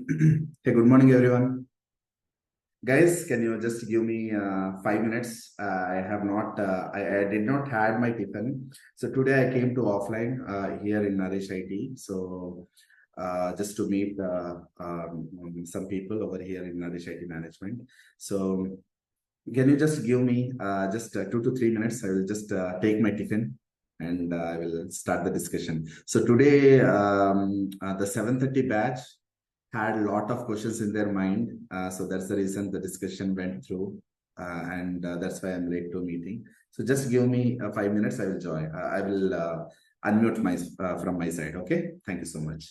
Hey, good morning, everyone. Guys, can you just give me 5 minutes? I have not, I did not had my tiffin. So today I came to offline here in Nourish IT. So just to meet some people over here in Nourish IT management. So can you just give me just 2 to 3 minutes? I will just take my tiffin and I will start the discussion. So today, the 7:30 batch had a lot of questions in their mind. So that's the reason the discussion went through. And that's why I'm late to meeting. So just give me 5 minutes. I will join. I will unmute my from my side. Okay. Thank you so much.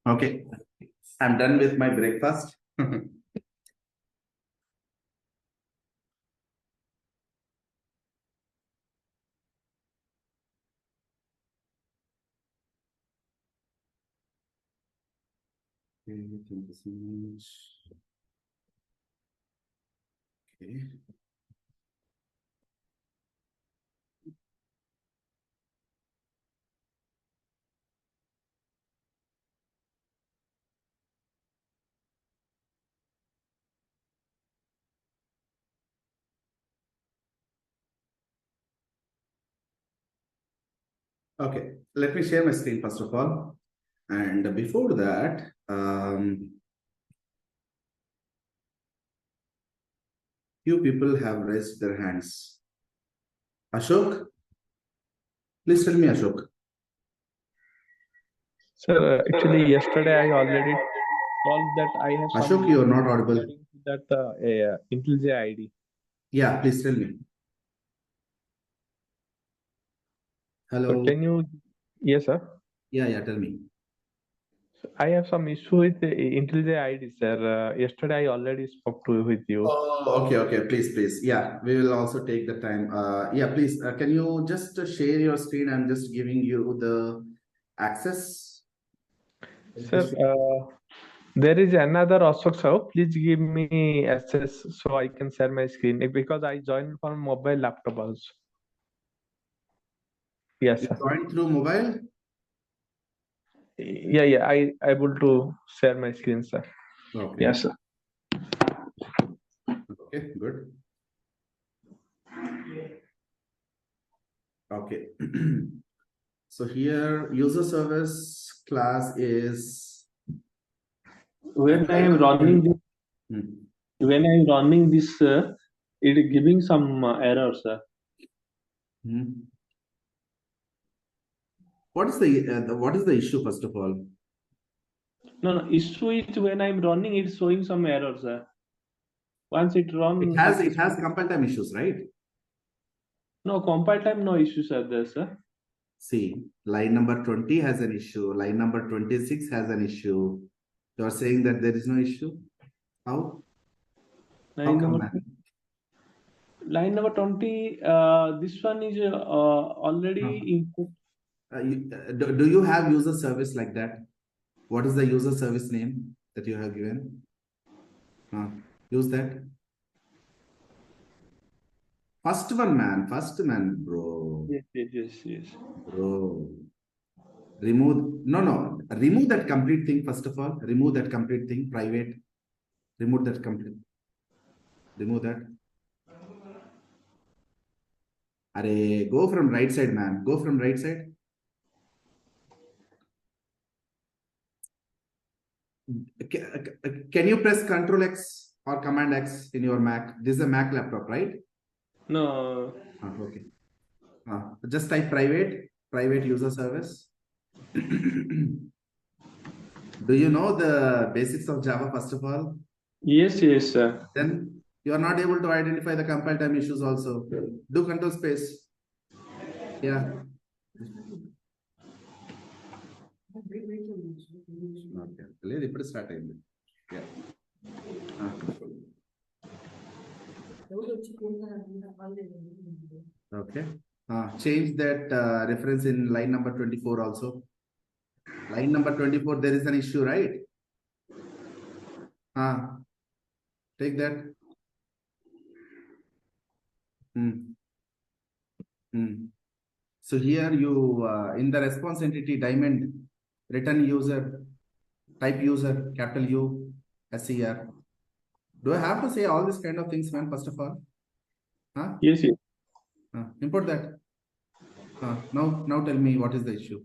Okay. I'm done with my breakfast. Okay, thank you so much. Okay. Okay. Let me share my screen first of all. And before that, few people have raised their hands. Ashok, please tell me, Ashok. Sir, actually, yesterday I already told that I have some Ashok, you are not audible. regarding to that IntelliJ ID. Yeah, please tell me. So Hello. can you? Yes, sir. Yeah, tell me. I have some issue with the IntelliJ ID, sir. Yesterday I already spoke to with you. Oh, okay. Please. Yeah, we will also take the time. Yeah, please. Can you just share your screen? I'm just giving you the access. Sir, there is another Ashok sir. Please give me access so I can share my screen because I joined from mobile laptop also. Yes, You sir. joined through mobile? Yeah. I able to share my screen, sir. Okay. Yes, sir. Okay, good. Okay. So here, user service class is When I am running this, Hmm. when I am running this, it is giving some errors. Hmm. What is what is the issue first of all? No, issue is when I am running, it's showing some errors. Once it run It successfully. has compile time issues, right? No, compile time, no issues are there, sir. See, line number 20 has an issue. Line number 26 has an issue. You are saying that there is no issue? How? How Line come, number man? line number 20. This one is already No. input. Do you have user service like that? What is the user service name that you have given? Use that. First man, bro. Yes. Bro. Remove that complete thing first of all. Remove that complete thing, private. Remove that complete. Remove that. Arey, go from right side, man. Go from right side. Can you press Control X or Command X in your Mac? This is a Mac laptop, right? No. Okay. Just type private user service. Do you know the basics of Java first of all? Yes, sir. Then you are not able to identify the compile time issues also. Do Control Space. Yeah. Okay. లేదు ఇప్పుడు start అయింది. Yeah. Okay. Change that reference in line number 24 also. Line number 24, there is an issue, right? Take that. So here you, in the response entity diamond, return user, type user, capital U, SER. Do I have to say all these kind of things, man, first of all? Yes. Import that. Now tell me what is the issue.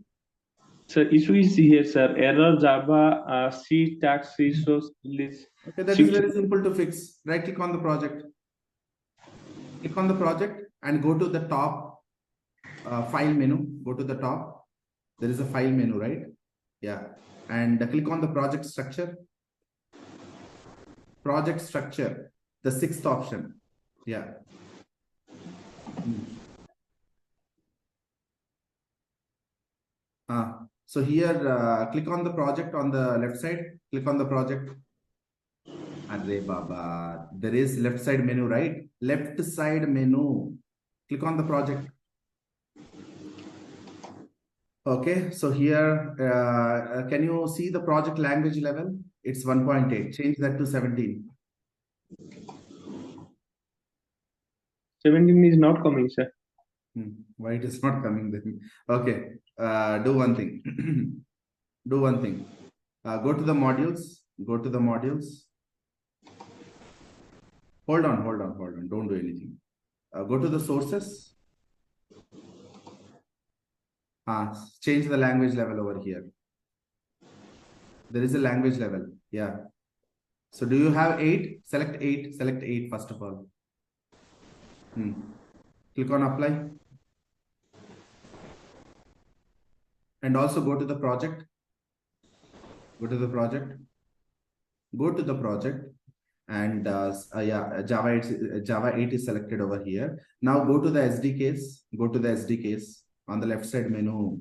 Sir, issue is here, sir. Error Java C tax resource list. Okay, that is very simple to fix. Right click on the project. Click on the project and go to the top file menu. Go to the top. There is a file menu, right? Yeah. And click on the project structure. Project structure, the sixth option. Yeah. So here, click on the project on the left side. Click on the project. Arre Baba, there is left side menu, right? Left side menu. Click on the project. Okay, so here, can you see the project language level? It's 1.8. Change that to 17. 17 is not coming, sir. Why it is not coming then? Okay, do one thing. Do one thing. Go to the modules. Go to the modules. Hold on. Don't do anything. Go to the sources. Change the language level over here. There is a language level. Yeah. So do you have 8? Select 8. Select 8 first of all. Click on apply. And also go to the project. Go to the project. Go to the project. And yeah, Java 8 is selected over here. Now go to the SDKs. Go to the SDKs on the left side menu.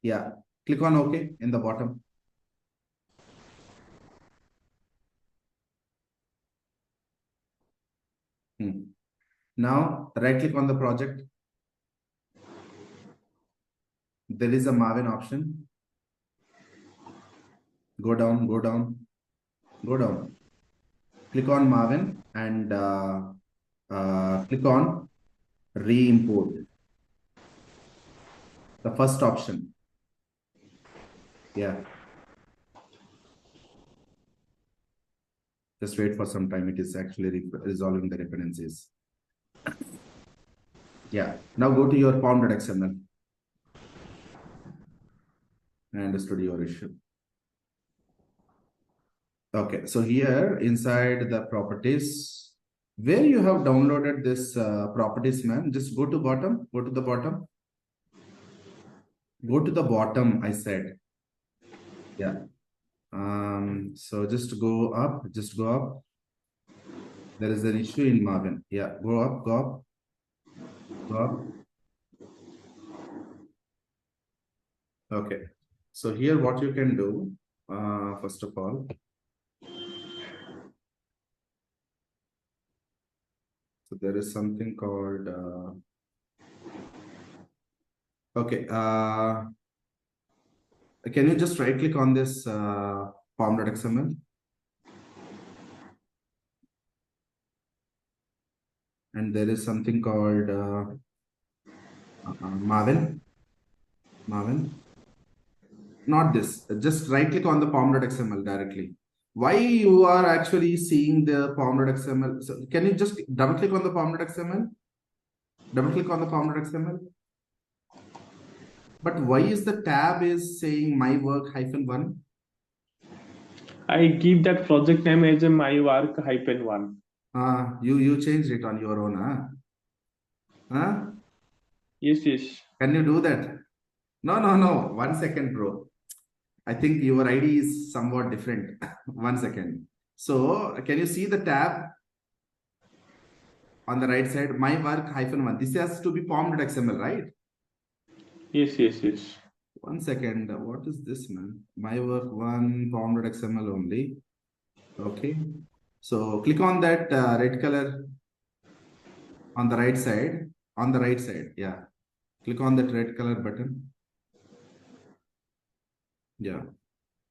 Yeah, click on OK in the bottom. Now right click on the project. There is a Maven option. Go down, go down, go down. Click on Maven and click on re-import. The first option. Yeah. Just wait for some time. It is actually resolving the dependencies. Yeah. Now go to your pom.xml. I understood your issue. Okay. So here inside the properties, where you have downloaded this properties, man, just go to bottom. Go to the bottom. Go to the bottom, I said. Yeah. So just go up. Just go up. There is an issue in Maven. Yeah. Go up. Go up. Go up. Okay. So here what you can do, first of all, so there is something called, okay. Can you just right click on this pom.xml? And there is something called Maven. Maven. Not this. Just right click on the pom.xml directly. Why you are actually seeing the pom.xml? So can you just double click on the pom.xml? Double click on the pom.xml. But why is the tab is saying my work -1? I give that project name as a my work -1. You changed it on your own, huh? Huh? Yes, yes. Can you do that? No. 1 second, bro. I think your ID is somewhat different. 1 second. So can you see the tab on the right side? My work -1. This has to be pom.xml, right? Yes. 1 second. What is this, man? My work 1 pom.xml only. Okay. So click on that red color on the right side. On the right side. Yeah. Click on that red color button. Yeah.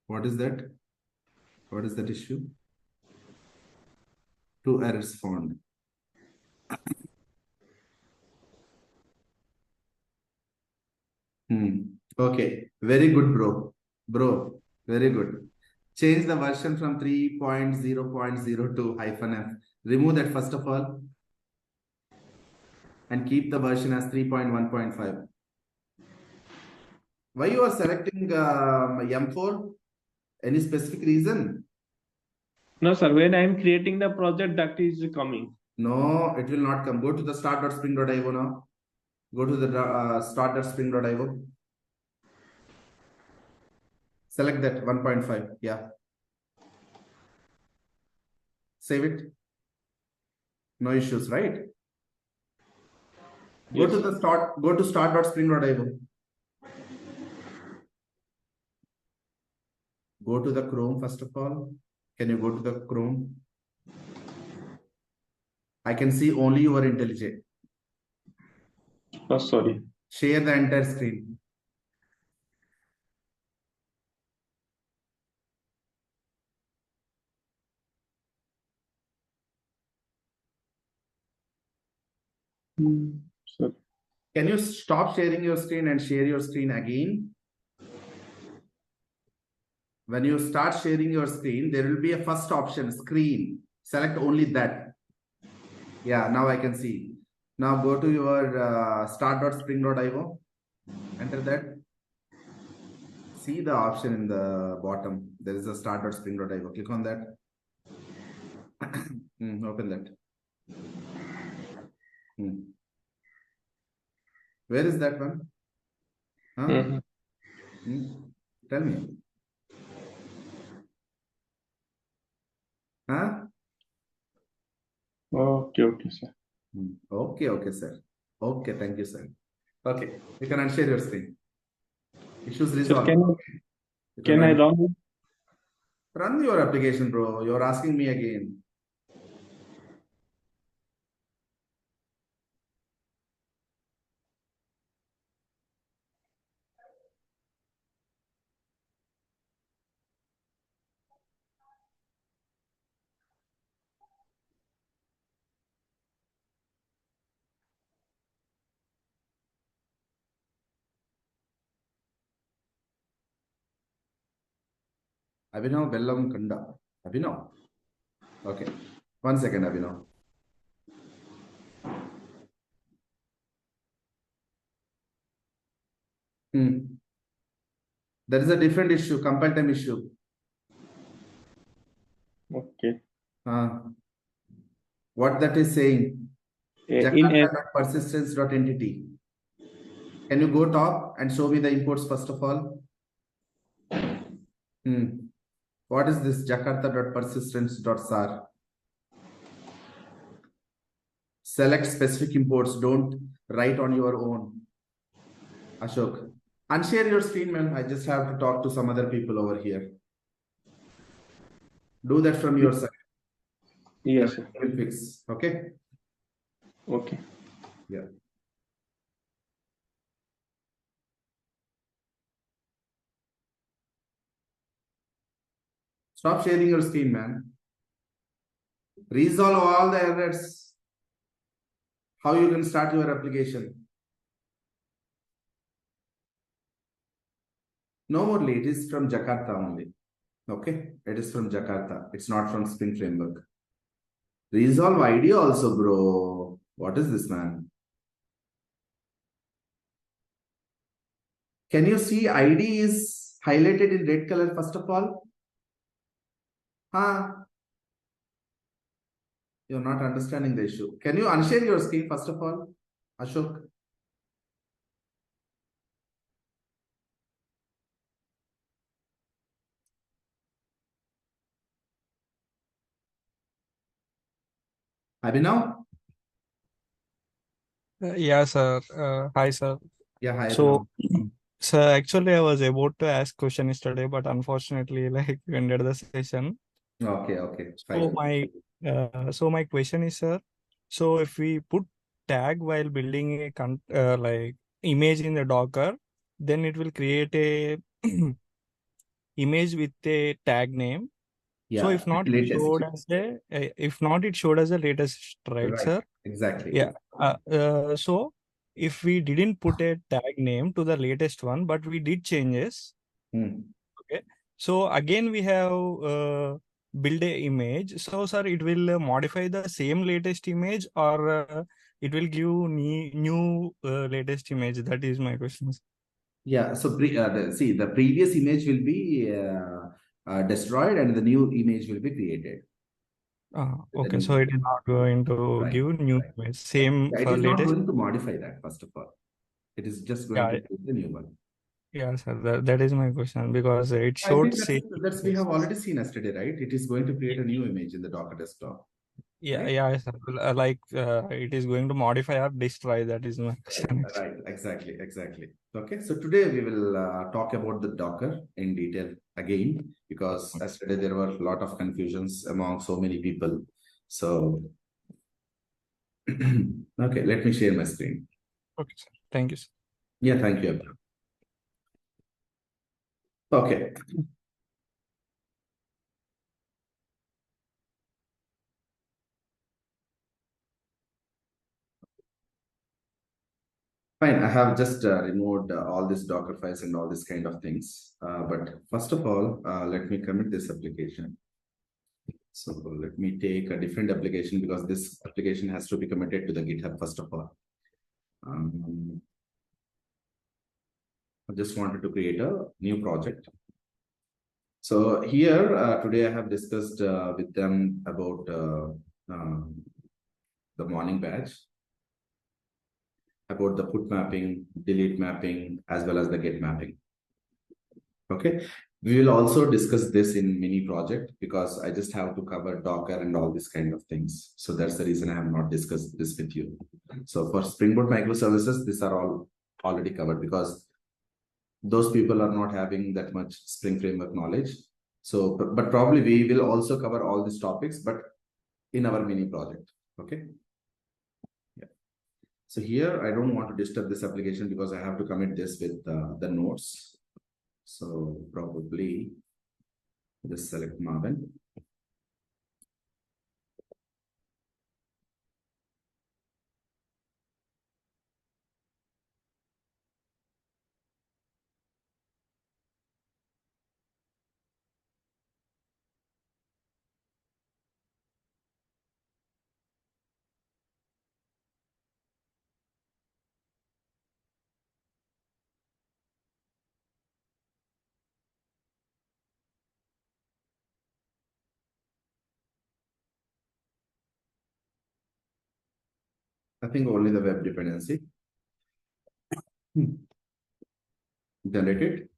What is that? What is that issue? 2 errors found. Okay. Very good, bro. Bro, very good. Change the version from 3.0.0 to -f. Remove that first of all. And keep the version as 3.1.5. Why you are selecting M4? Any specific reason? No, sir. When I am creating the project, that is coming. No, it will not come. Go to the start.spring.io now. Go to the start.spring.io. Select that 1.5. Yeah. Save it. No issues, right? Go Yes. to the start. Go to start.spring.io. Go to the Chrome first of all. Can you go to the Chrome? I can see only your IntelliJ. Oh, sorry. Share the entire screen. Sorry. Can you stop sharing your screen and share your screen again? When you start sharing your screen, there will be a first option, screen. Select only that. Yeah, now I can see. Now go to your start.spring.io. Enter that. See the option in the bottom. There is a start.spring.io. Click on that. Open that. Hmm. Where is that one? Huh? Mhm. Tell me. Huh? Okay, sir. Okay, sir. Okay, thank you, sir. Okay, you can unshare your screen. Issues Sir, resolved. can Okay. You can I run it? run your application, bro? You're asking me again. Abhinav Bellam Kanda. Abhinav. Okay. 1 second, Abhinav. There is a different issue, compile time issue. Okay. What that is saying? In a Jakarta.persistence.entity. Can you go top and show me the imports first of all? What is this Jakarta.persistence.sar? Select specific imports. Don't write on your own. Ashok. Unshare your screen, man. I just have to talk to some other people over here. Do that from your side. yes, sir. Will fix. Okay. Okay. Yeah. Stop sharing your screen, man. Resolve all the errors. How you can start your application. No more late. It is from Jakarta only. Okay. It is from Jakarta. It's not from Spring Framework. Resolve ID also, bro. What is this, man? Can you see ID is highlighted in red color first of all? You're not understanding the issue. Can you unshare your screen first of all, Ashok? Abhinav? Yeah, sir. Hi, sir. Yeah, hi, So, Abhinav. sir, actually, I was about to ask question yesterday, but unfortunately, like, we ended the session. Okay, So fine. my question is, sir. So if we put tag while building a like image in the Docker, then it will create a image with a tag name. So Yeah, if not, it latest. showed as if not, it showed as a latest, right, Right, sir? exactly. Yeah. So if we didn't put a tag name to the latest one, but we did changes, okay. So again, we have build a image. So, sir, it will modify the same latest image, or it will give new latest image. That is my question. Yeah, so see, the previous image will be destroyed and the new image will be created. Okay, so it is not going to Right, give new right. image. Same Yeah, it for is not latest. going to modify that, first of all. It is just going to create the new one. Yeah, sir. That is my question, because it I think showed same. that's we have already seen yesterday, right? It is going to create a new image in the Docker desktop. Yeah, Right? yeah, sir. Like it is going to modify or destroy. That is my question. Right, exactly. Okay, so today we will talk about the Docker in detail again, because yesterday there were a lot of confusions among so many people. So, okay, let me share my screen. Okay, sir. Thank you, sir. Yeah, thank you, Abhinav. Okay. Fine, I have just removed all these Docker files and all these kind of things. But first of all, let me commit this application. So let me take a different application, because this application has to be committed to the GitHub first of all. I just wanted to create a new project. So here, today I have discussed with them about the morning batch. about the put mapping, delete mapping, as well as the get mapping. Okay. We will also discuss this in mini project because I just have to cover Docker and all these kind of things. So that's the reason I have not discussed this with you. So for Spring Boot microservices, these are all already covered because those people are not having that much Spring Framework knowledge. So, but probably we will also cover all these topics, but in our mini project. Okay. Yeah. So here, I don't want to disturb this application because I have to commit this with the nodes. So probably just select Marvin. I think only the web dependency. Generate it.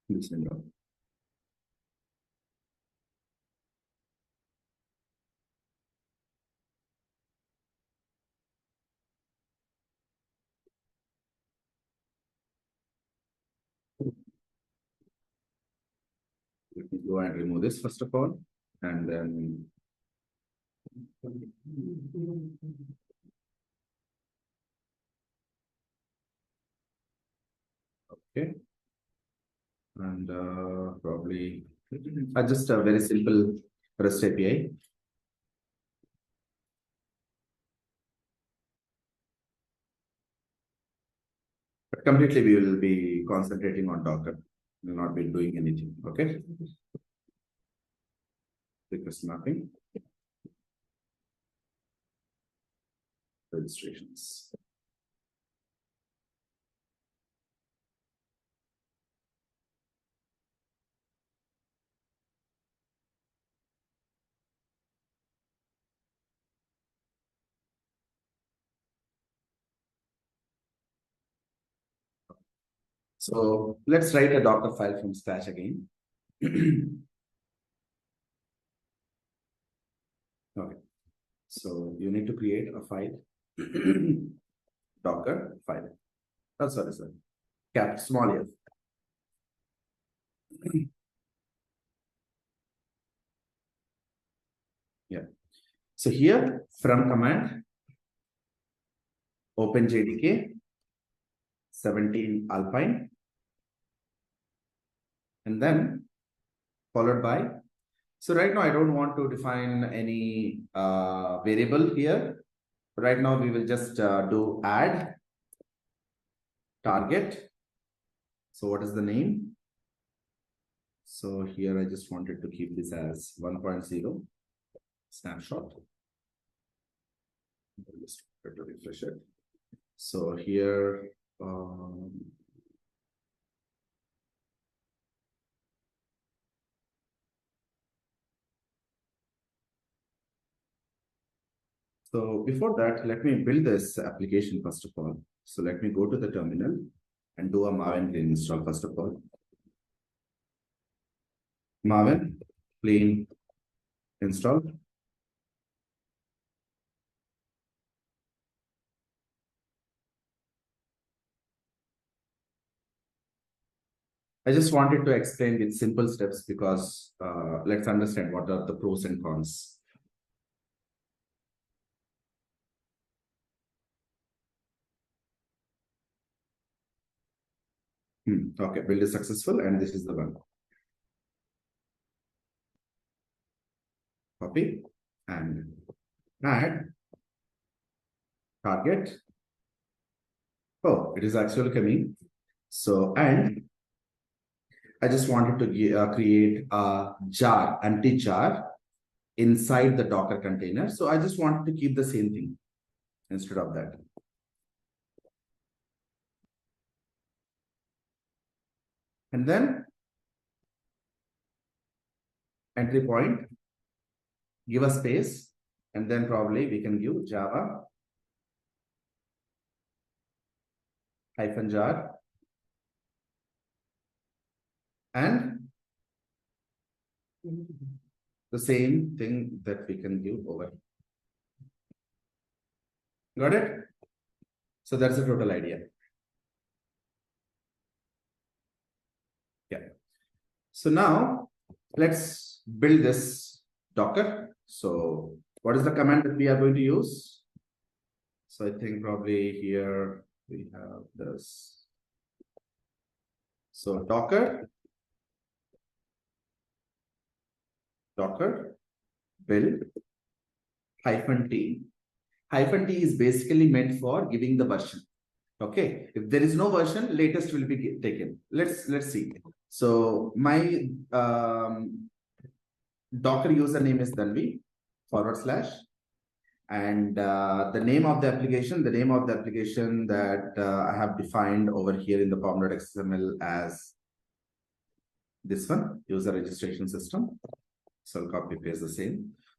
This window. Let me go and remove this first of all, and then okay, and probably just a very simple REST API. But completely, we will be concentrating on Docker. We will not be doing anything. Okay. Request mapping. Registrations. So let's write a Docker file from scratch again. Okay. So you need to create a file, Docker file. Oh, sorry. Cap small f. Yeah. So here from command, open JDK 17 Alpine, and then followed by. So right now I don't want to define any variable here. Right now we will just do add target. So what is the name? So here I just wanted to keep this as 1.0 snapshot. Just try to refresh it. So here so before that, let me build this application first of all. So let me go to the terminal and do a Maven clean install first of all. Maven clean install. I just wanted to explain with simple steps because let's understand what are the pros and cons. Okay, build is successful, and this is the one. Copy and add target. Oh, it is actually coming. So, and I just wanted to create a jar, empty jar inside the Docker container. So I just wanted to keep the same thing instead of that. And then entry point, give a space, and then probably we can give Java -jar and the same thing that we can give over. Got it? So that's the total idea. Yeah. So now let's build this Docker. So what is the command that we are going to use? So I think probably here we have this. So Docker build -t. -t is basically meant for giving the version. Okay, if there is no version, latest will be taken. Let's see. So my Docker username is Dhanvi /, and the name of the application that I have defined over here in the pom.xml as this one, user registration system. So I'll copy paste the same.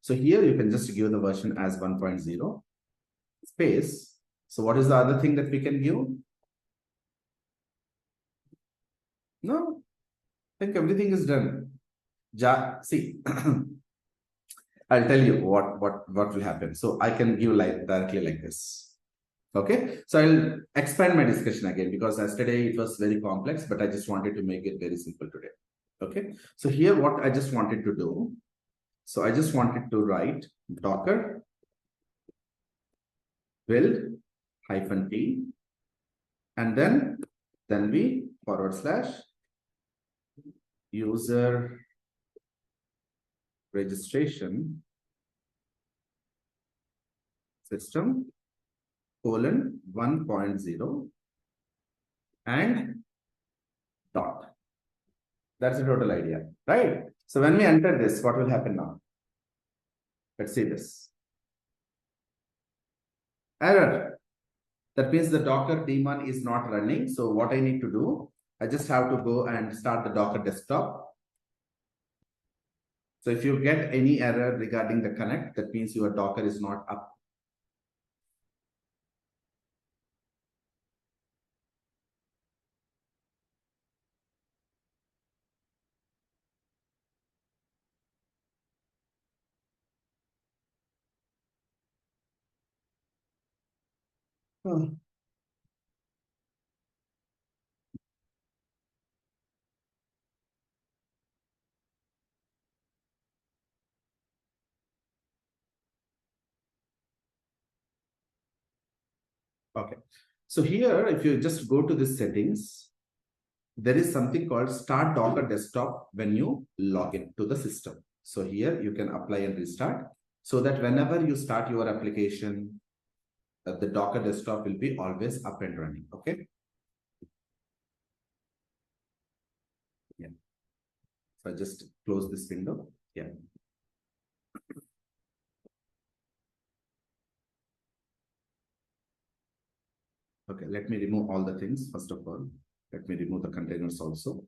So here you can just give the version as 1.0 space. So what is the other thing that we can give? No, I think everything is done. See, I'll tell you what will happen. So I can give directly like this. Okay, so I'll expand my discussion again because yesterday it was very complex, but I just wanted to make it very simple today. Okay, so here what I just wanted to do. So I just wanted to write Docker build -t, and then we / user registration system :1.0 and dot. That's the total idea, right? So when we enter this, what will happen now? Let's see this. Error. That means the Docker daemon is not running. So what I need to do, I just have to go and start the Docker desktop. So if you get any error regarding the connect, that means your Docker is not up. Oh. Okay, so here, if you just go to the settings, there is something called Start Docker Desktop when you log in to the system. So here you can apply and restart so that whenever you start your application, the Docker Desktop will be always up and running. Okay. Yeah. So I just close this window. Yeah. Okay, let me remove all the things. First of all, let me remove the containers also.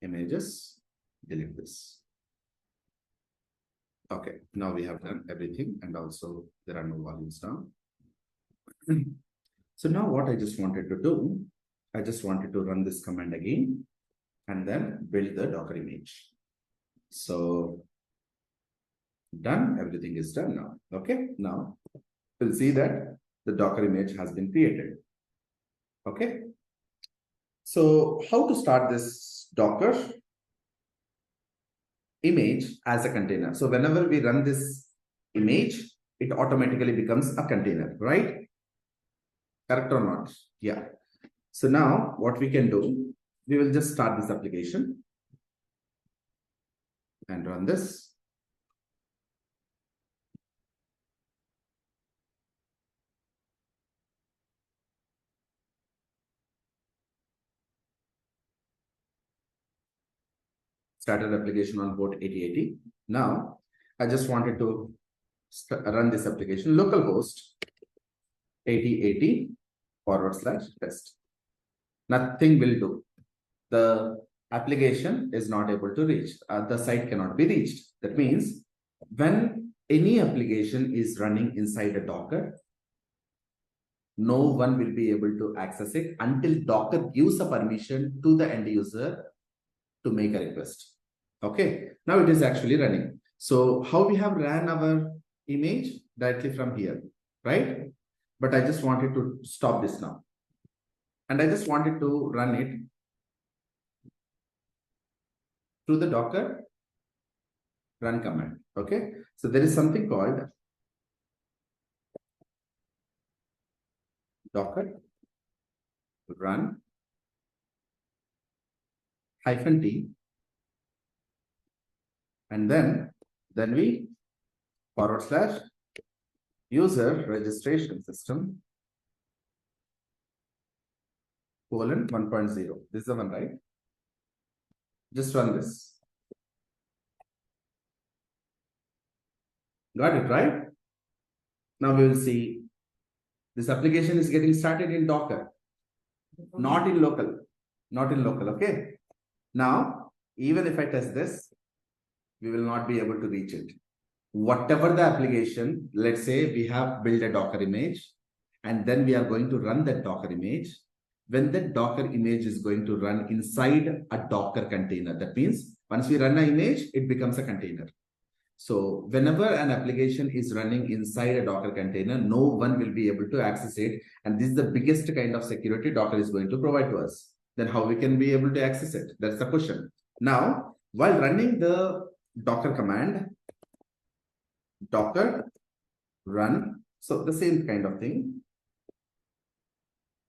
Images, delete this. Okay, now we have done everything, and also there are no volumes now. So now what I just wanted to do, I just wanted to run this command again and then build the Docker image. So done, everything is done now. Okay, now we'll see that the Docker image has been created. Okay, so how to start this Docker image as a container? So whenever we run this image, it automatically becomes a container, right? Correct or not? Yeah. So now what we can do, we will just start this application and run this. Started application on port 8080. Now, I just wanted to run this application, localhost 8080 /test. Nothing will do. The application is not able to reach. The site cannot be reached. That means when any application is running inside a Docker, no one will be able to access it until Docker gives a permission to the end user to make a request. Okay, now it is actually running. So how we have ran our image directly from here, right? But I just wanted to stop this now. And I just wanted to run it through the Docker run command. Okay, so there is something called Docker run -t, and then we /user registration system :1.0. This is the one, right? Just run this. Got it, right? Now we will see this application is getting started in Docker, not in local. Not in local, okay? Now, even if I test this, we will not be able to reach it. Whatever the application, let's say we have built a Docker image, and then we are going to run that Docker image. When that Docker image is going to run inside a Docker container, that means once we run an image, it becomes a container. So whenever an application is running inside a Docker container, no one will be able to access it. And this is the biggest kind of security Docker is going to provide to us. Then how we can be able to access it? That's the question. Now, while running the Docker command, Docker run, so the same kind of thing,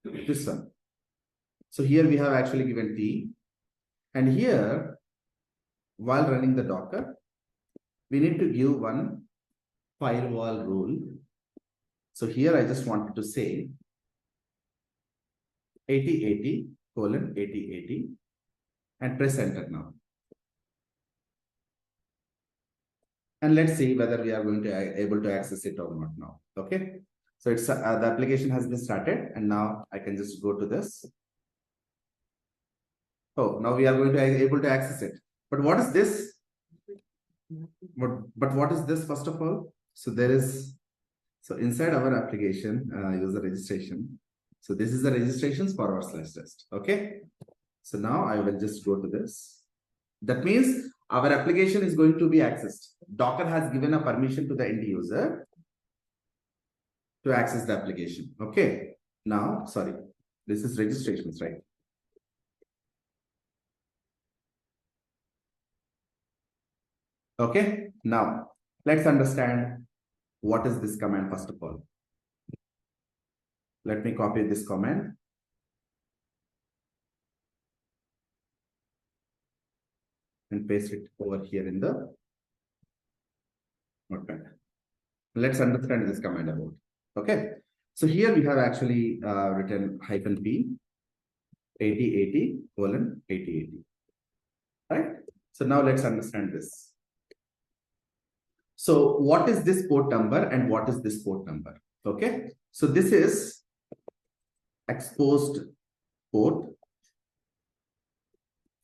this one. So here we have actually given T, and here, while running the Docker, we need to give one firewall rule. So here I just wanted to say 8080:8080 and press enter now. And let's see whether we are going to able to access it or not now. Okay. So it's the application has been started, and now I can just go to this. Oh, now we are going to able to access it. But what is this? But what is this first of all? So there is, so inside our application, user registration. So this is the registrations /test. Okay. So now I will just go to this. That means our application is going to be accessed. Docker has given a permission to the end user to access the application. Okay. Now, sorry, this is registrations, right? Okay. Now let's understand what is this command first of all. Let me copy this command. And paste it over here in the notepad. Let's understand this command about. Okay. So here we have actually written -p 8080:8080. Right. So now let's understand this. So what is this port number and what is this port number? Okay. So this is exposed port,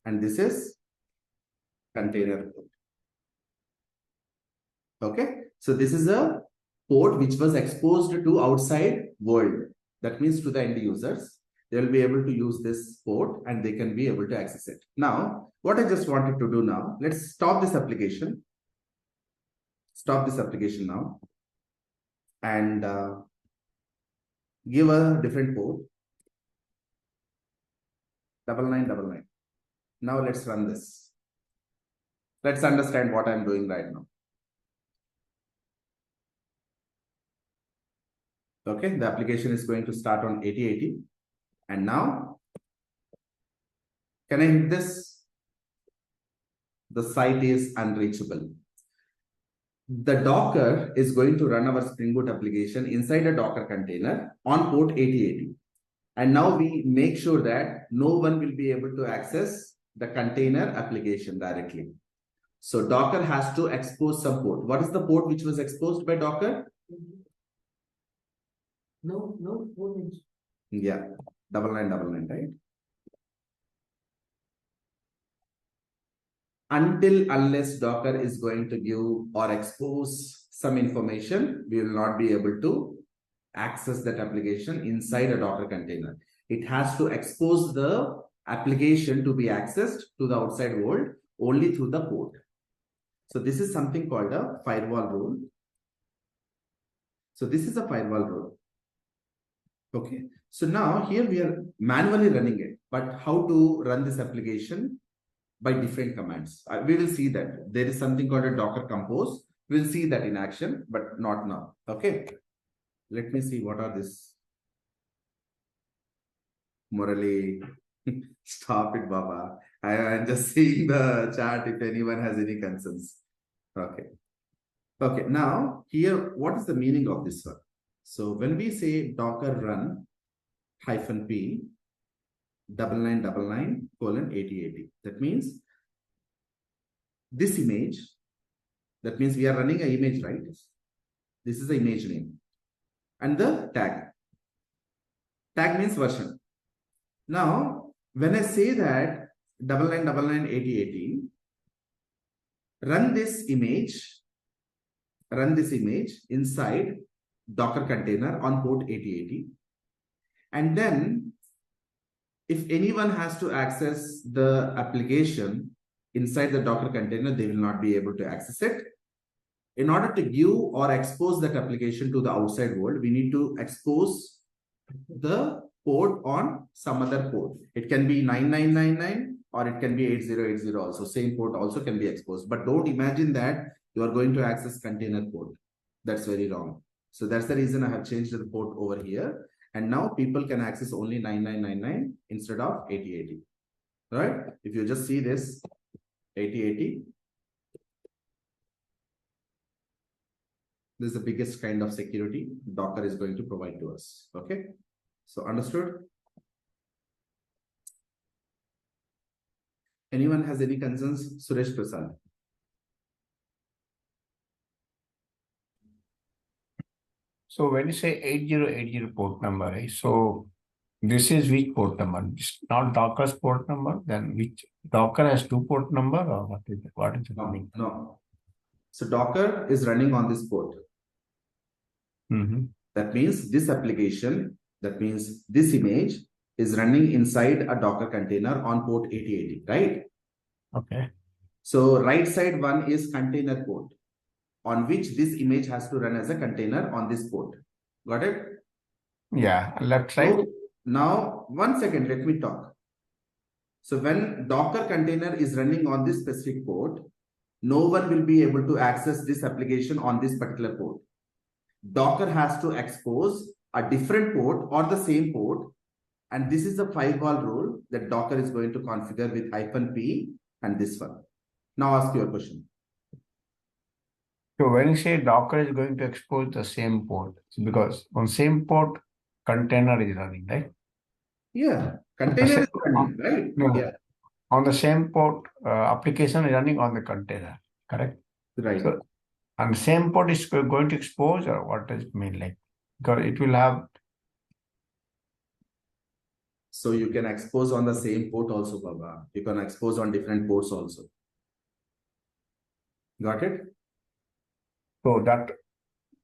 and this is container port. Okay. So this is a port which was exposed to outside world. That means to the end users. They will be able to use this port and they can be able to access it. Now, what I just wanted to do now, let's stop this application. Stop this application now and give a different port, 9999. Now let's run this. Let's understand what I'm doing right now. Okay, the application is going to start on 8080. And now, can I hit this? The site is unreachable. The Docker is going to run our Spring Boot application inside a Docker container on port 8080. And now we make sure that no one will be able to access the container application directly. So Docker has to expose some port. What is the port which was exposed by Docker? No, port. Yeah, 9999, right? Unless Docker is going to give or expose some information, we will not be able to access that application inside a Docker container. It has to expose the application to be accessed to the outside world only through the port. So this is something called a firewall rule. So this is a firewall rule. Okay. So now here we are manually running it, but how to run this application? By different commands. We will see that there is something called a Docker compose. We'll see that in action, but not now. Okay. Let me see what are this. Morally, stop it, Baba. I am just seeing the chat if anyone has any concerns. Okay. Okay. Now here, what is the meaning of this one? So when we say Docker run -p 9999:8080, that means this image, that means we are running an image, right? This is the image name. And the tag. Tag means version. Now, when I say that 9999:8080, run this image inside Docker container on port 8080. And then if anyone has to access the application inside the Docker container, they will not be able to access it. In order to give or expose that application to the outside world, we need to expose the port on some other port. It can be 9999 or it can be 8080 also. Same port also can be exposed. But don't imagine that you are going to access container port. That's very wrong. So that's the reason I have changed the port over here. And now people can access only 9999 instead of 8080. Right? If you just see this 8080, this is the biggest kind of security Docker is going to provide to us. Okay? So understood? Anyone has any concerns? Suresh Prasad. So when you say 8080 port number, right? So this is which port number? It's not Docker's port number. Then which Docker has two port number, or what is it? What is it? No. So Docker is running on this port. That means this application, that means this image is running inside a Docker container on port 8080, right? Okay. So right side one is container port, on which this image has to run as a container on this port. Got it? Yeah, left side. So now, 1 second, let me talk. So when Docker container is running on this specific port, no one will be able to access this application on this particular port. Docker has to expose a different port or the same port. And this is the firewall rule that Docker is going to configure with -p and this one. Now ask your question. So when you say Docker is going to expose the same port, because on same port, container is running, right? Yeah, container is running, right? No. Yeah. On the same port, application is running on the container, correct? Right. So, and the same port is going to expose, or what does it mean? Like, because it will have. So you can expose on the same port also, Baba. You can expose on different ports also. Got it? So that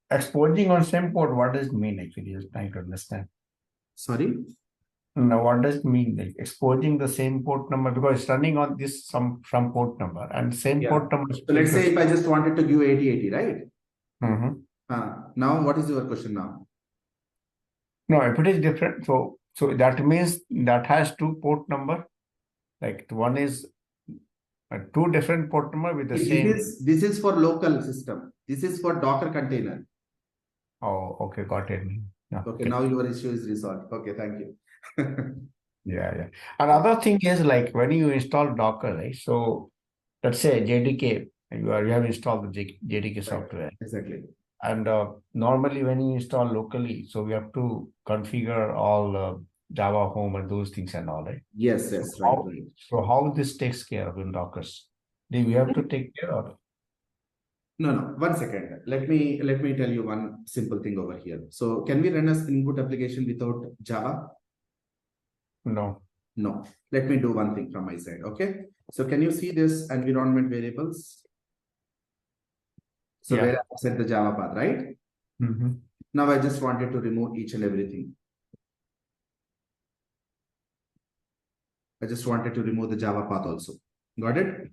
exposing on same port, what does it mean actually? Just trying to understand. Sorry? Now, what does it mean? Like exposing the same port number, because it's running on this some port number and same port number. So let's say if I just wanted to give 8080, right? Now what is your question now? No, if it is different, so that means that has two port number. Like one is two different port number with the same. This is for local system. This is for Docker container. Oh, okay, got it. Okay, now your issue is resolved. Okay, thank you. Yeah. Another thing is like when you install Docker, right? So let's say JDK, you have installed the JDK software. Exactly. And normally when you install locally, so we have to configure all Java home and those things and all, right? Yes, right. So how this takes care of in Dockers? Do we have to take care of? No, 1 second. Let me tell you one simple thing over here. So can we run a Spring Boot application without Java? No. No. Let me do one thing from my side. Okay. So can you see this environment variables? So where I set the Java path, right? Now I just wanted to remove each and everything. I just wanted to remove the Java path also. Got it?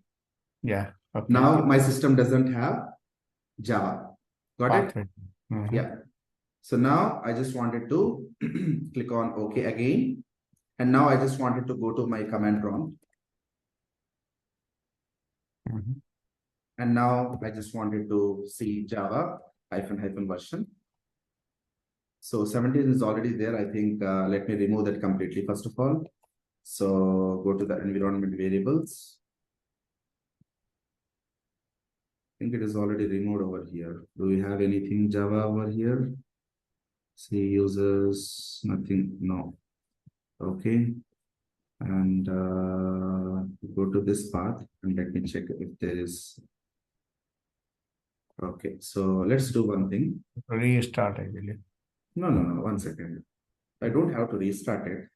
Yeah. Okay. Now my system doesn't have Java. Got it? Yeah. So now I just wanted to click on OK again. And now I just wanted to go to my command prompt. And now I just wanted to see Java hyphen version. So 17 is already there. I think let me remove that completely first of all. So go to the environment variables. I think it is already removed over here. Do we have anything Java over here? See users, nothing, no. Okay. And go to this path and let me check if there is. Okay, so let's do one thing. Restart, I believe. No, 1 second. I don't have to restart it.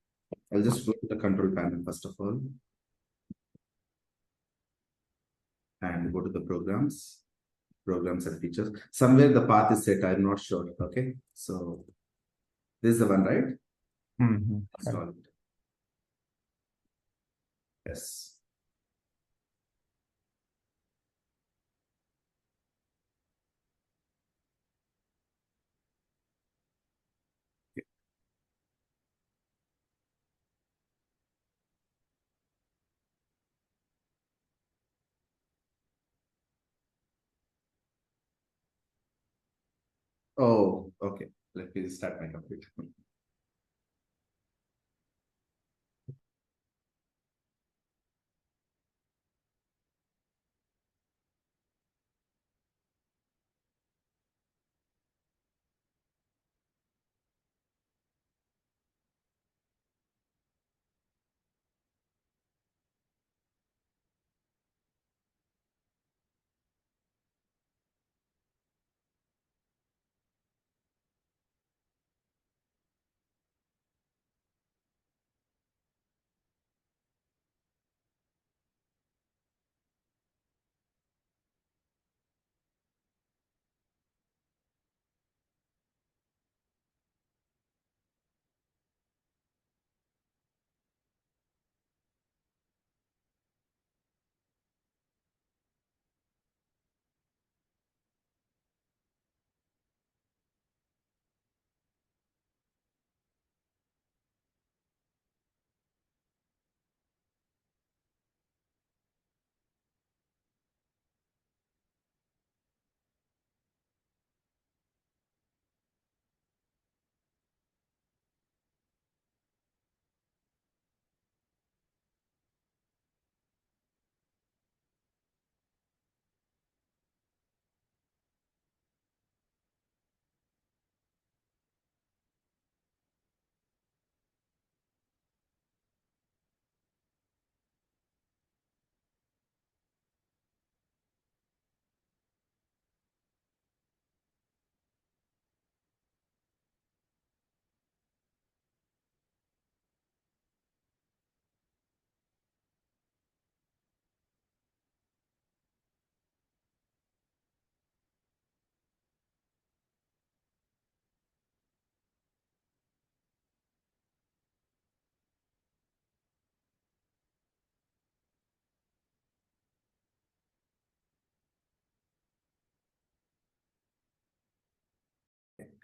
I'll just go to the control panel first of all. And go to the programs and features. Somewhere the path is set, I'm not sure. Okay, so this is the one, right? Install it. Yes. Okay. Oh, okay. Let me start my computer.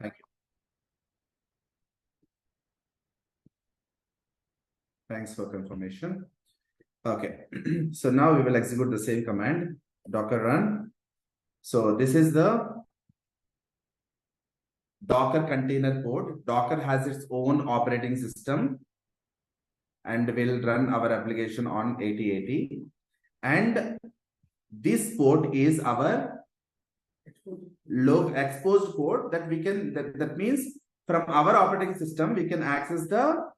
Thank you. Thanks for confirmation. Okay, so now we will execute the same command, docker run. So this is the Docker container port. Docker has its own operating system and will run our application on 8080. And this port is our exposed port that we can, that means from our operating system, we can access the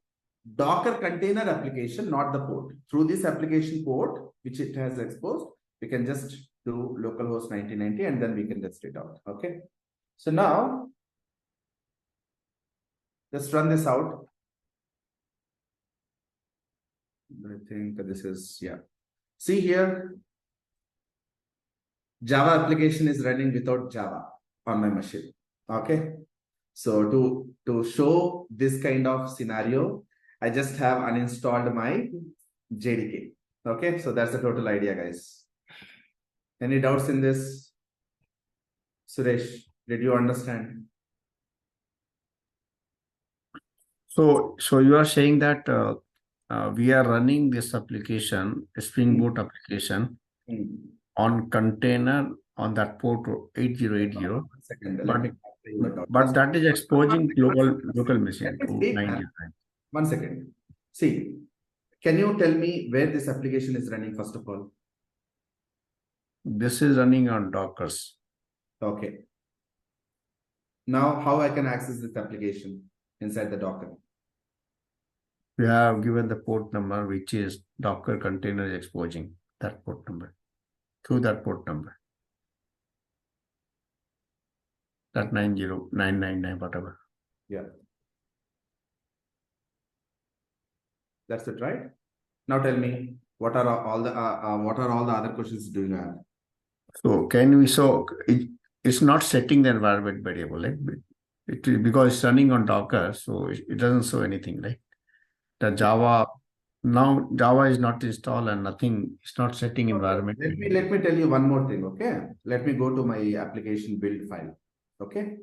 Docker container application, not the port. Through this application port, which it has exposed, we can just do localhost 9090 and then we can test it out. Okay. So now, just run this out. I think this is, yeah. See here, Java application is running without Java on my machine. Okay. So to show this kind of scenario, I just have uninstalled my JDK. Okay. So that's the total idea, guys. Any doubts in this? Suresh, did you understand? So you are saying that we are running this application, Spring Boot application, on container on that port 8080. But that is exposing local machine to 99. 1 second. See, can you tell me where this application is running first of all? This is running on Dockers. Okay. Now, how I can access this application inside the Docker? We have given the port number, which is Docker container is exposing that port number through that port number. That 90999, whatever. Yeah. That's it, right? Now tell me, what are all the other questions do you have? So it's not setting the environment variable, right? Because it's running on Docker, so it doesn't show anything, right? The Java is not installed and nothing. It's not setting environment. Let me tell you one more thing. Okay, let me go to my application build file. Okay.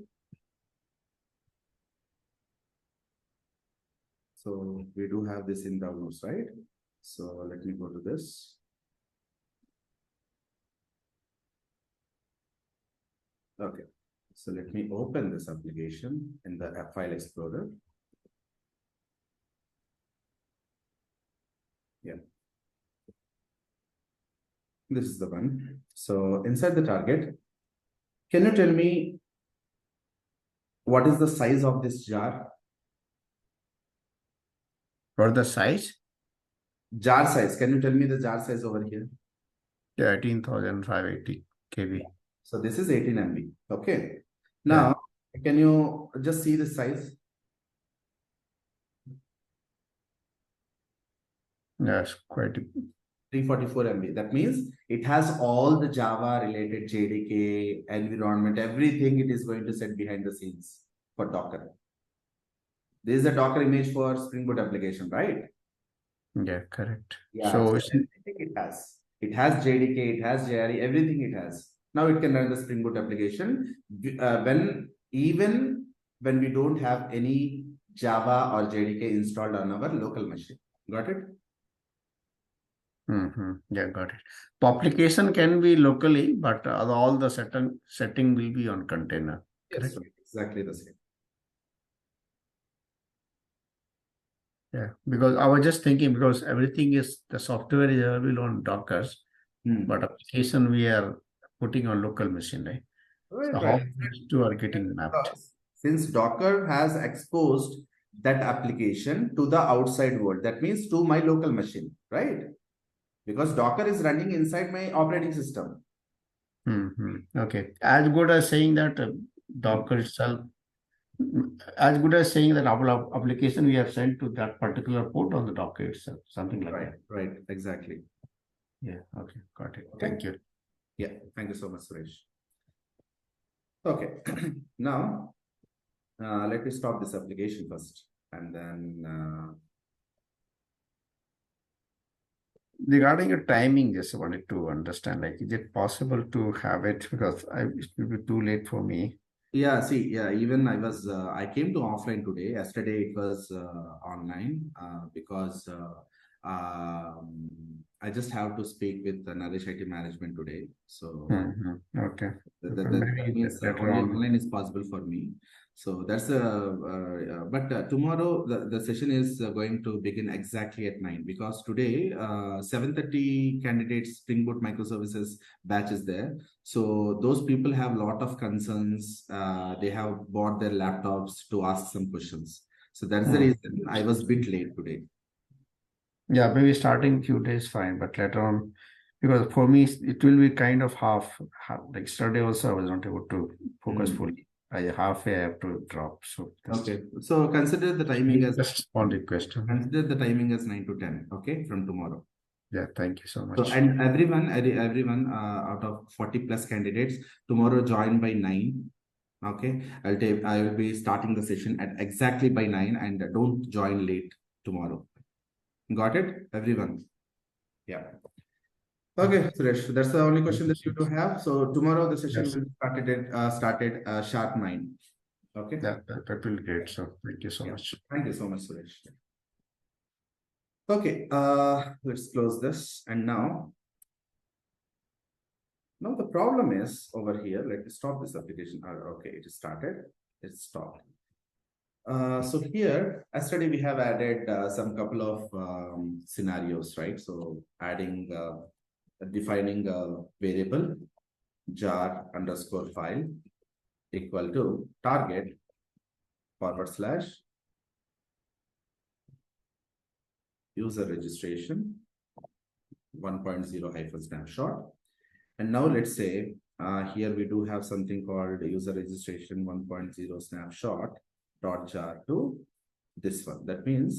So we do have this in downloads, right? So let me go to this. Okay. So let me open this application in the App File Explorer. Yeah. This is the one. So inside the target, can you tell me what is the size of this jar? For the size? Jar size. Can you tell me the jar size over here? Yeah, 18,580 KB. So this is 18 MB. Okay. Now, can you just see the size? Yes, quite 344 MB. That means it has all the Java related JDK, environment, everything it is going to set behind the scenes for Docker. This is a Docker image for Spring Boot application, right? Yeah, correct. Yeah, so everything it has. It has JDK, it has JRE, everything it has. Now it can run the Spring Boot application even when we don't have any Java or JDK installed on our local machine. Got it? Yeah, got it. Application can be locally, but all the setting will be on container. Yes, correct? Exactly the same. Yeah, because I was just thinking, because everything is, the software is available on Dockers, but application we are putting on local machine, right? So how these two are getting mapped? Since Docker has exposed that application to the outside world, that means to my local machine, right? Because Docker is running inside my operating system. Okay. As good as saying that Docker itself, as good as saying that our application we have sent to that particular port on the Docker itself, something like that. Right, exactly. Yeah, okay, got it. Thank you. Yeah, thank you so much, Suresh. Okay, now let me stop this application first and then regarding your timing, just wanted to understand, like, is it possible to have it, because it will be too late for me. Yeah, see, yeah, even I came to offline today. Yesterday it was online because I just have to speak with the Naresh IT management today. So Okay. that means only online is possible for me. So that's but tomorrow the session is going to begin exactly at 9, because today 7:30 candidates Spring Boot microservices batch is there. So those people have a lot of concerns. They have bought their laptops to ask some questions. So that's the reason I was a bit late today. Yeah, maybe starting few days fine, but later on, because for me it will be kind of half. Like yesterday also I was not able to focus fully. I halfway I have to drop. So okay. So consider the timing as just one request. Consider the timing as 9 to 10. Okay, from tomorrow. Yeah, thank you so much. So and everyone out of 40 plus candidates tomorrow join by 9. Okay, I will be starting the session at exactly by 9, and don't join late tomorrow. Got it, everyone? Yeah. Okay, Suresh, that's the only question that you do have. So tomorrow the session will started sharp 9. Okay. Yeah, that will be great. So thank you so much. Thank you so much, Suresh. Okay, let's close this. And now the problem is over here. Let me stop this application. Okay, it started. It's stopped. So here, yesterday we have added some couple of scenarios, right? So adding, defining a variable jar underscore file equal to target / user registration 1.0 - snapshot. And now let's say here we do have something called user registration 1.0 snapshot dot jar to this one. That means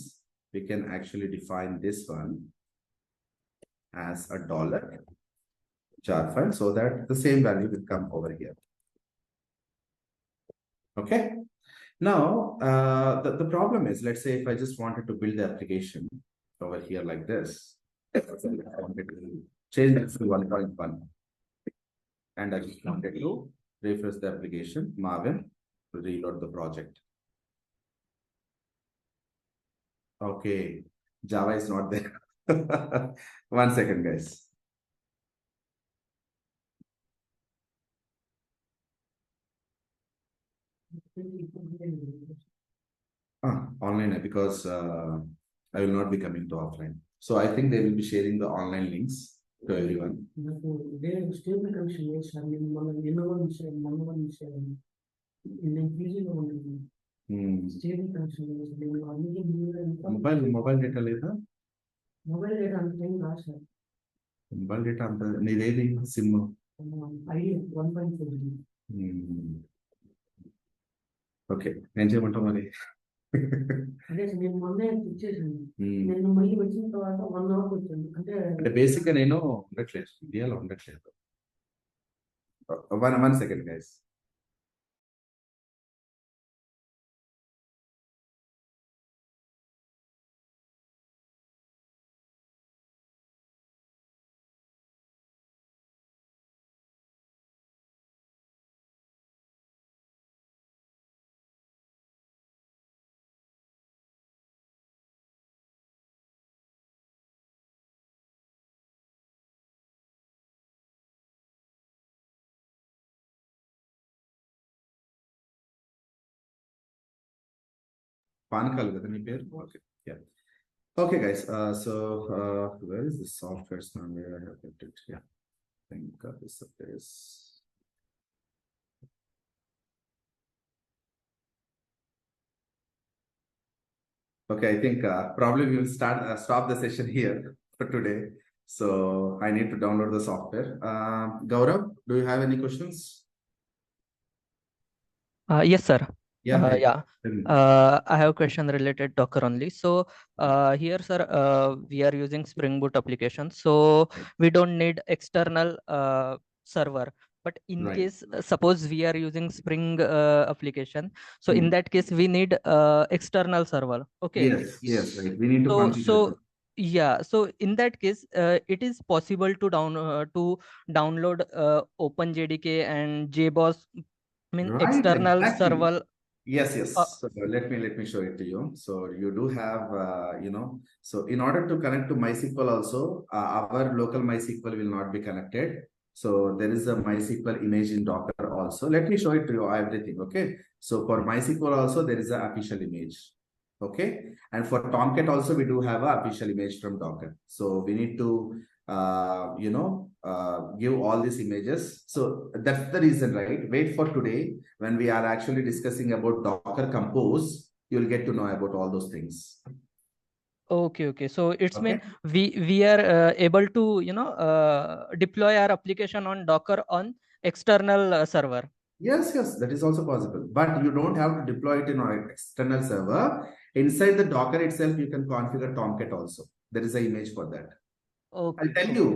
we can actually define this one as a $jar file, so that the same value will come over here. Okay. Now the problem is, let's say if I just wanted to build the application over here like this, I wanted to change this to 1.1, and I just wanted to refresh the application, Marvin, to reload the project. Okay, Java is not there. 1 second, guys. Online, because I will not be coming to offline. So I think they will be sharing the online links to everyone. Mobile data లేదా? Mobile data అంత ఏం కాదు sir. Mobile data అంత నీదేది SIM? Idea 1.4. Okay, నేను చేయమంటావు మరి. అదే sir, నేను మొన్నే ఇచ్చేసాను. నేను మళ్ళీ వచ్చిన తర్వాత 1 అవర్ వచ్చాను. అంటే బేసిక్ గా నేను ఉండట్లేదు, ఇండియాలో ఉండట్లేదు. 1 second, guys. Pankal, కదా నీ పేరు? Okay, yeah. Okay, guys. So where is the software where I have kept it? Yeah, I think this is. Okay, I think probably we will stop the session here for today. So I need to download the software. Gaurav, do you have any questions? Yes, sir. Yeah. I have a question related Docker only. So here, sir, we are using Spring Boot application, so we don't need external server. But in case, suppose we are using Spring application, so in that case we need external server. Okay. Yes, right. We need to configure. Yeah, so in that case, it is possible to download OpenJDK and JBoss, I mean, external server. Yes. So let me show it to you. So you do have, so in order to connect to MySQL also, our local MySQL will not be connected. So there is a MySQL image in Docker also. Let me show it to you everything. Okay. So for MySQL also there is an official image. Okay. And for Tomcat also we do have an official image from Docker. So we need to give all these images. So that's the reason, right? Wait for today when we are actually discussing about Docker Compose. You'll get to know about all those things. Okay. So it's Okay. mean we are able to deploy our application on Docker on external server. Yes, that is also possible. But you don't have to deploy it in an external server. Inside the Docker itself, you can configure Tomcat also. There is an image for that. Okay. I'll tell you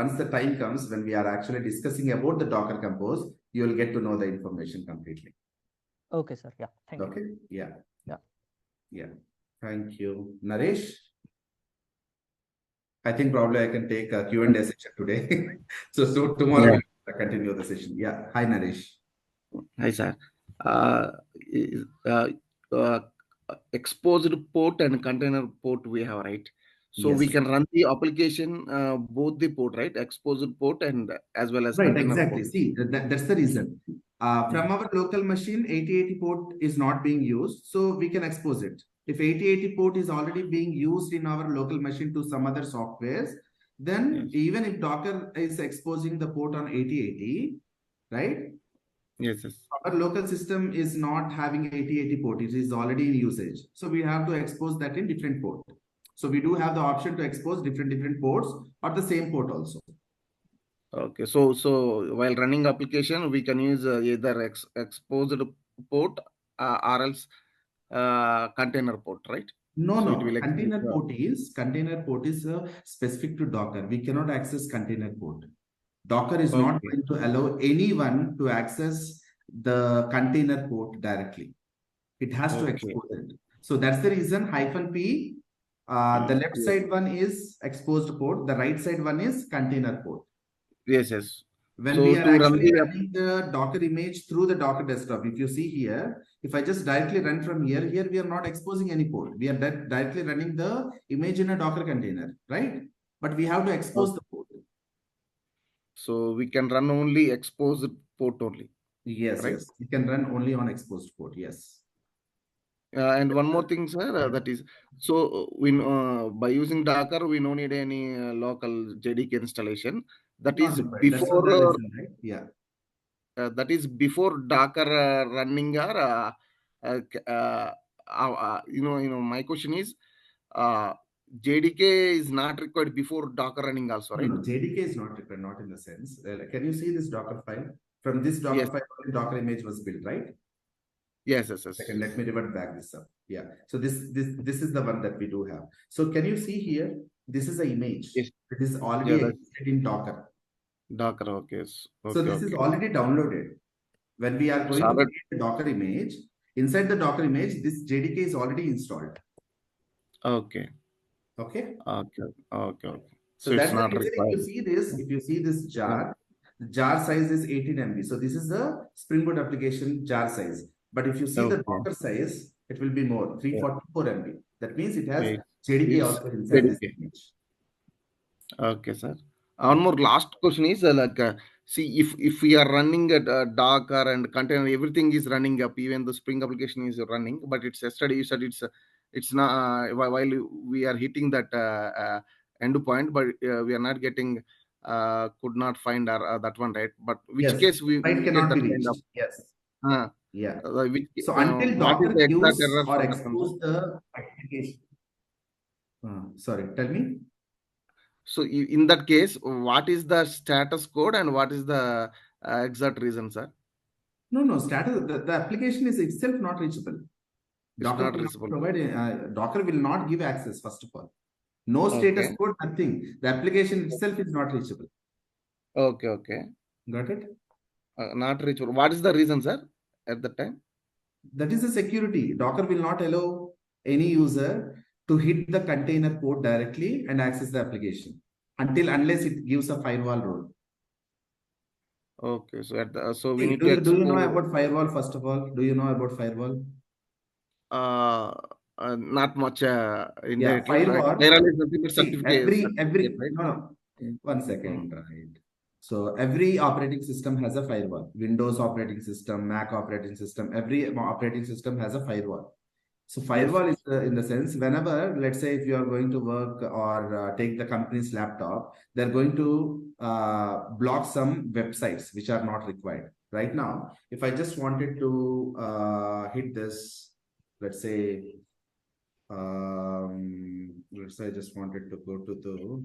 once the time comes when we are actually discussing about the Docker Compose, you will get to know the information completely. Okay, sir. Yeah. Thank you. Okay. Yeah. Yeah. Thank you. Naresh? I think probably I can take a Q&A session today. so tomorrow we'll continue the session. Yeah. Hi, Naresh. Hi, sir. Exposed port and container port we have, right? So Yes. we can run the application both the port, right? Exposed port and as well as Right, container exactly. port. See, that's the reason. From our local machine, 8080 port is not being used, so we can expose it. If 8080 port is already being used in our local machine to some other softwares, then even if Docker is exposing the port on 8080, right? Yes. Our local system is not having 8080 port. It is already in usage. So we have to expose that in different port. So we do have the option to expose different ports or the same port also. Okay. So while running application, we can use either exposed port or else container port, right? No. Container port is specific to Docker. We cannot access container port. Docker is not going to allow anyone to access the container port directly. It has to expose it. So that's the reason -p. The left side one is exposed port. The right side one is container port. Yes. When we are actually running the Docker image through the Docker desktop, if you see here, if I just directly run from here we are not exposing any port. We are directly running the image in a Docker container, right? But we have to expose the port. So we can run only exposed port only. Yes, right? Yes. We can run only on exposed port, yes. And one more thing, sir, that is, so we by using Docker, we don't need any local JDK installation. That is before, right? Yeah. That is before Docker running or, my question is, JDK is not required before Docker running also, right? No, JDK is not required, not in the sense. Can you see this Docker file? From this Docker file, Docker image was built, right? Yes. Second, let me revert back this up. Yeah. So this is the one that we do have. So can you see here? This is an image. Yes. It is already existed in Docker. Okay. So this is already downloaded. When we are going to create the Docker image, inside the Docker image, this JDK is already installed. Okay. So that's the reason if you see this jar, the jar size is 18 MB. So this is the Spring Boot application jar size. But if you see the Docker size, it will be more, 344 MB. That means it has JDK also inside this image. Okay, sir. One more last question is see if we are running at Docker and container, everything is running up, even the Spring application is running, but it's yesterday you said it's not while we are hitting that endpoint, but we are not getting could not find that one, right? But which case we cannot be reached. Yes. Yeah. So until Docker gives or expose the application. Sorry, tell me. So in that case, what is the status code and what is the exact reason, sir? No, status. The application is itself not reachable. Docker will not give access, first of all. No status code, nothing. The application itself is not reachable. Okay. Got it? Not reachable. What is the reason, sir, at that time? That is the security. Docker will not allow any user to hit the container port directly and access the application unless it gives a firewall role. Okay, so we need to. Do you know about firewall? First of all, do you know about firewall? Not much. Firewall. Certificate. No. 1 second. Right. So every operating system has a firewall. Windows operating system, Mac operating system, every operating system has a firewall. So firewall is in the sense, whenever, let's say if you are going to work or take the company's laptop, they're going to block some websites which are not required. Right now, if I just wanted to hit this, let's say I just wanted to go to the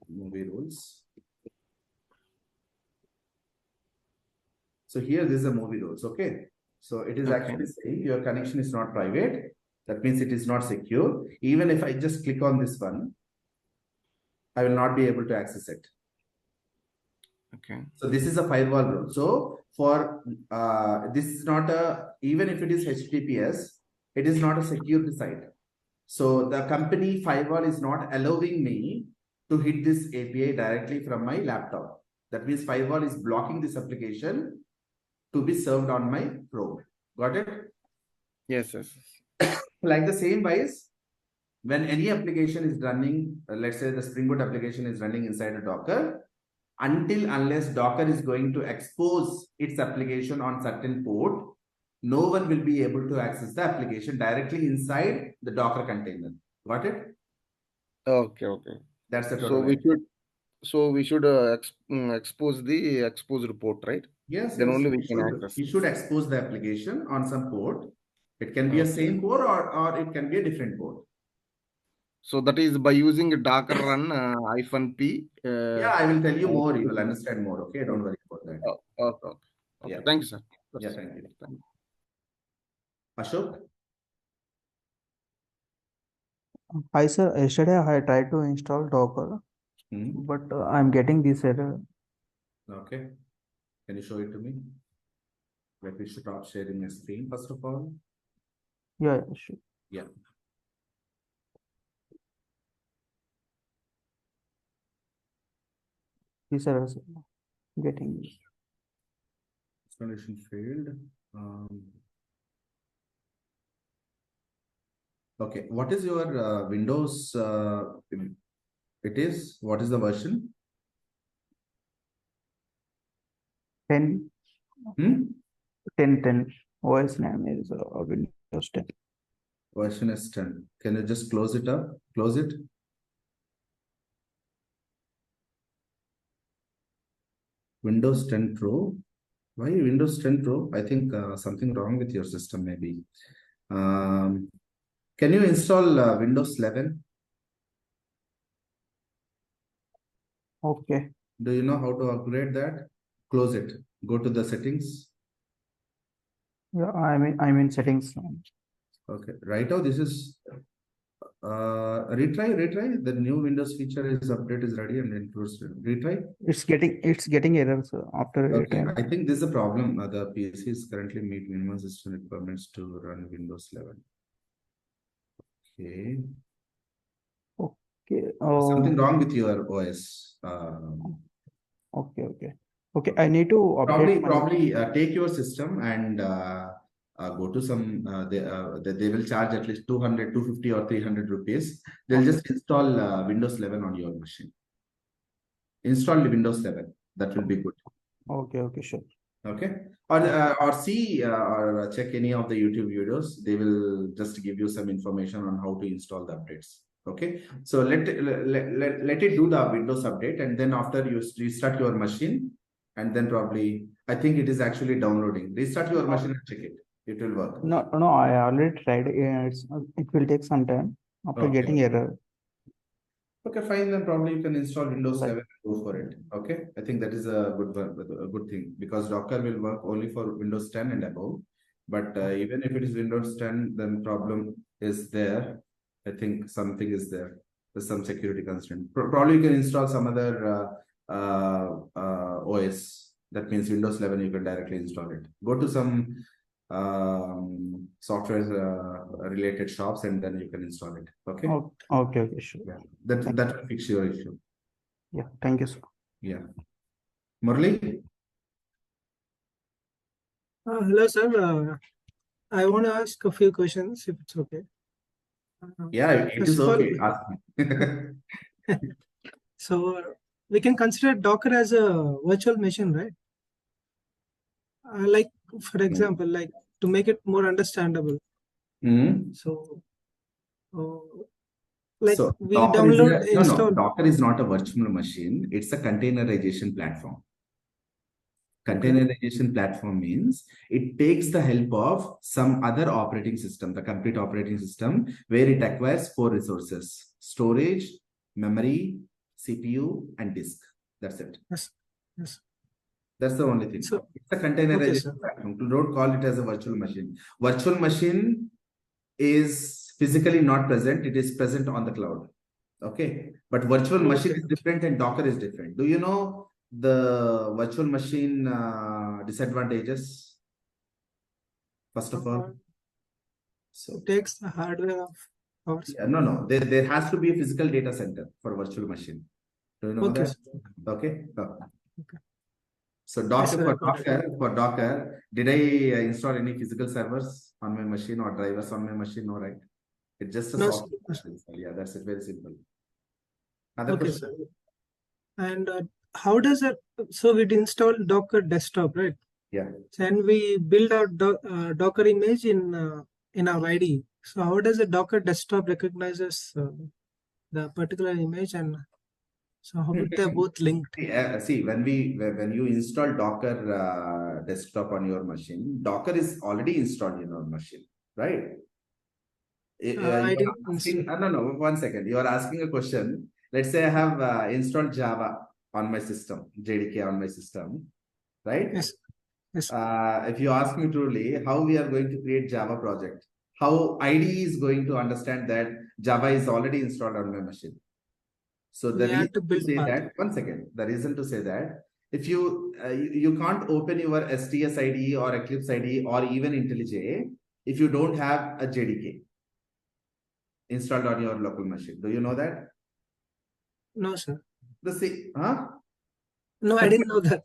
movie rules. So here, this is a movie rules, okay? So it is actually saying your connection is not private. That means it is not secure. Even if I just click on this one, I will not be able to access it. Okay. So this is a firewall rule. So for this is not a, even if it is HTTPS, it is not a secure site. So the company firewall is not allowing me to hit this API directly from my laptop. That means firewall is blocking this application to be served on my probe. Got it? Yes. Like the same wise, when any application is running, let's say the Spring Boot application is running inside a Docker, unless Docker is going to expose its application on certain port, no one will be able to access the application directly inside the Docker container. Got it? Okay. That's the So we should expose the exposed report, right? Yes. Then yes, only we we can should, access. you should expose the application on some port. It can be a same port or it can be a different port. So that is by using Docker run -p. Yeah, I will tell you more. You will understand more. Okay, don't worry about that. Okay. Yeah. Thank you, sir. Yeah, thank you. Ashok? Hi sir, yesterday I tried to install Docker, but I'm getting this error. Okay. Can you show it to me? Let me stop sharing my screen first of all. Yeah, sure. Yeah. This error is getting. Installation failed. Okay, what is your Windows? What is the version? 10. 10. OS name is Windows 10. Version is 10. Can you just close it up? Close it. Windows 10 Pro. Why Windows 10 Pro? I think something wrong with your system maybe. Can you install Windows 11? Okay. Do you know how to upgrade that? Close it. Go to the settings. Yeah, I'm in settings now. Okay. Right now, this is retry. The new Windows feature update is ready and includes retry. It's getting errors after Okay. retry. I think this is a problem. The PC is currently meet minimum system requirements to run Windows 11. Okay. Okay. Something wrong with your OS. Okay. I need to update. Probably take your system and go to some. They will charge at least 200, 250 or 300 rupees. They'll just install Windows 11 on your machine. Install Windows 11. That will be good. Okay, sure. Okay. Or see or check any of the YouTube videos. They will just give you some information on how to install the updates. Okay. So let it do the Windows update, and then after you restart your machine, and then probably I think it is actually downloading. Restart your machine and check it. It will work. No, I already tried. It will take some time after getting error. Okay, fine. Then probably you can install Windows 7 and go for it. Okay, I think that is a good thing, because Docker will work only for Windows 10 and above. But even if it is Windows 10, then problem is there. I think something is there. There's some security constraint. Probably you can install some other OS. That means Windows 11. You can directly install it. Go to some software related shops, and then you can install it. Okay. Okay, sure. Yeah, that will fix your issue. Yeah, thank you, sir. Yeah. Murli? Hello, sir. I want to ask a few questions, if it's okay. Yeah, it is okay. Ask me. So, we can consider Docker as a virtual machine, right? Like, for example, like to make it more understandable. So, like So we Docker download, no, install. Docker is not a virtual machine. It's a containerization platform. Containerization platform means it takes the help of some other operating system, the complete operating system, where it acquires 4 resources: storage, memory, CPU, and disk. That's it. Yes. Yes. That's the only thing. So, it's a containerization platform. Don't call it as a virtual machine. Virtual machine is physically not present. It is present on the cloud. Okay. But virtual machine is different and Docker is different. Do you know the virtual machine disadvantages? First of all, so it takes the hardware of ours. Yeah, no. There has to be a physical data center for virtual machine. Do you know that? Okay. So for Docker, did I install any physical servers on my machine or drivers on my machine? No, right? It's just a software. Yeah, that's it. Very simple. Other question? Sir. And how does it? So we install Docker desktop, right? Yeah. Then we build out Docker image in our IDE. So how does a Docker desktop recognizes the particular image, and so how they're both linked? See, when you install Docker desktop on your machine, Docker is already installed in your machine, right? No, 1 second. You are asking a question. Let's say I have installed Java on my system, JDK on my system, right? Yes. If you ask me truly, how we are going to create Java project, how IDE is going to understand that Java is already installed on my machine. So the reason to say that, 1 second, the reason to say that, if you can't open your STS IDE or Eclipse IDE or even IntelliJ if you don't have a JDK installed on your local machine. Do you know that? No, sir. No, I didn't know that.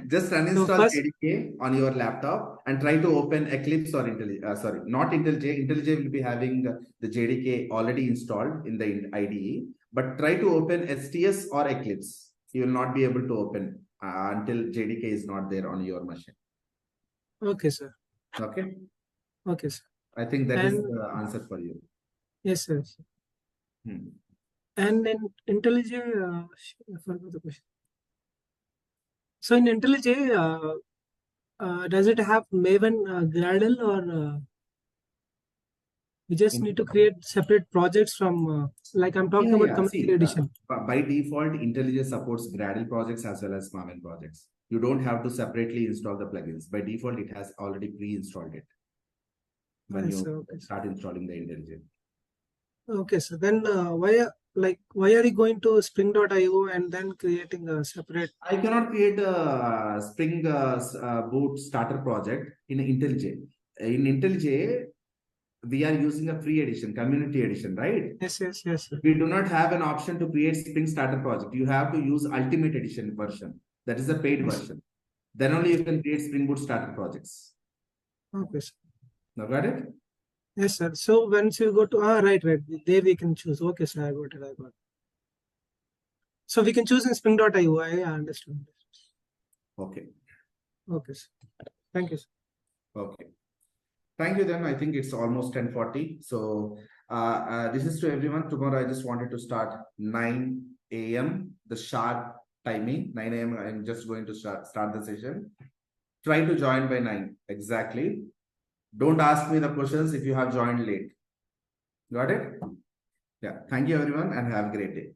Just uninstall JDK on your laptop and try to open Eclipse or IntelliJ. Not IntelliJ. IntelliJ will be having the JDK already installed in the IDE. But try to open STS or Eclipse. You will not be able to open until JDK is not there on your machine. Okay, sir. Okay. Okay, sir. I think that is the answer for you. Yes, sir. And in IntelliJ, I forgot the question. So in IntelliJ, does it have Maven Gradle, or we just need to create separate projects from, like I'm talking about community edition? By default, IntelliJ supports Gradle projects as well as Maven projects. You don't have to separately install the plugins. By default, it has already pre-installed it when you start installing the IntelliJ. Okay, so then why are you going to Spring.io and then creating a separate? I cannot create a Spring Boot starter project in IntelliJ. In IntelliJ, we are using a free edition, community edition, right? Yes. We do not have an option to create Spring starter project. You have to use Ultimate Edition version. That is the paid version. Then only you can create Spring Boot starter projects. Okay, sir. Now got it? Yes, sir. So once you go to right, there we can choose. Okay, sir, I got it. So we can choose in Spring.io. I understand. Okay. Okay, sir. Thank you, sir. Okay. Thank you then. I think it's almost 10:40. So this is to everyone. Tomorrow I just wanted to start 9 a.m. the sharp timing. 9 a.m. I'm just going to start the session. Try to join by 9 exactly. Don't ask me the questions if you have joined late. Got it? Yeah. Thank you everyone and have a great day.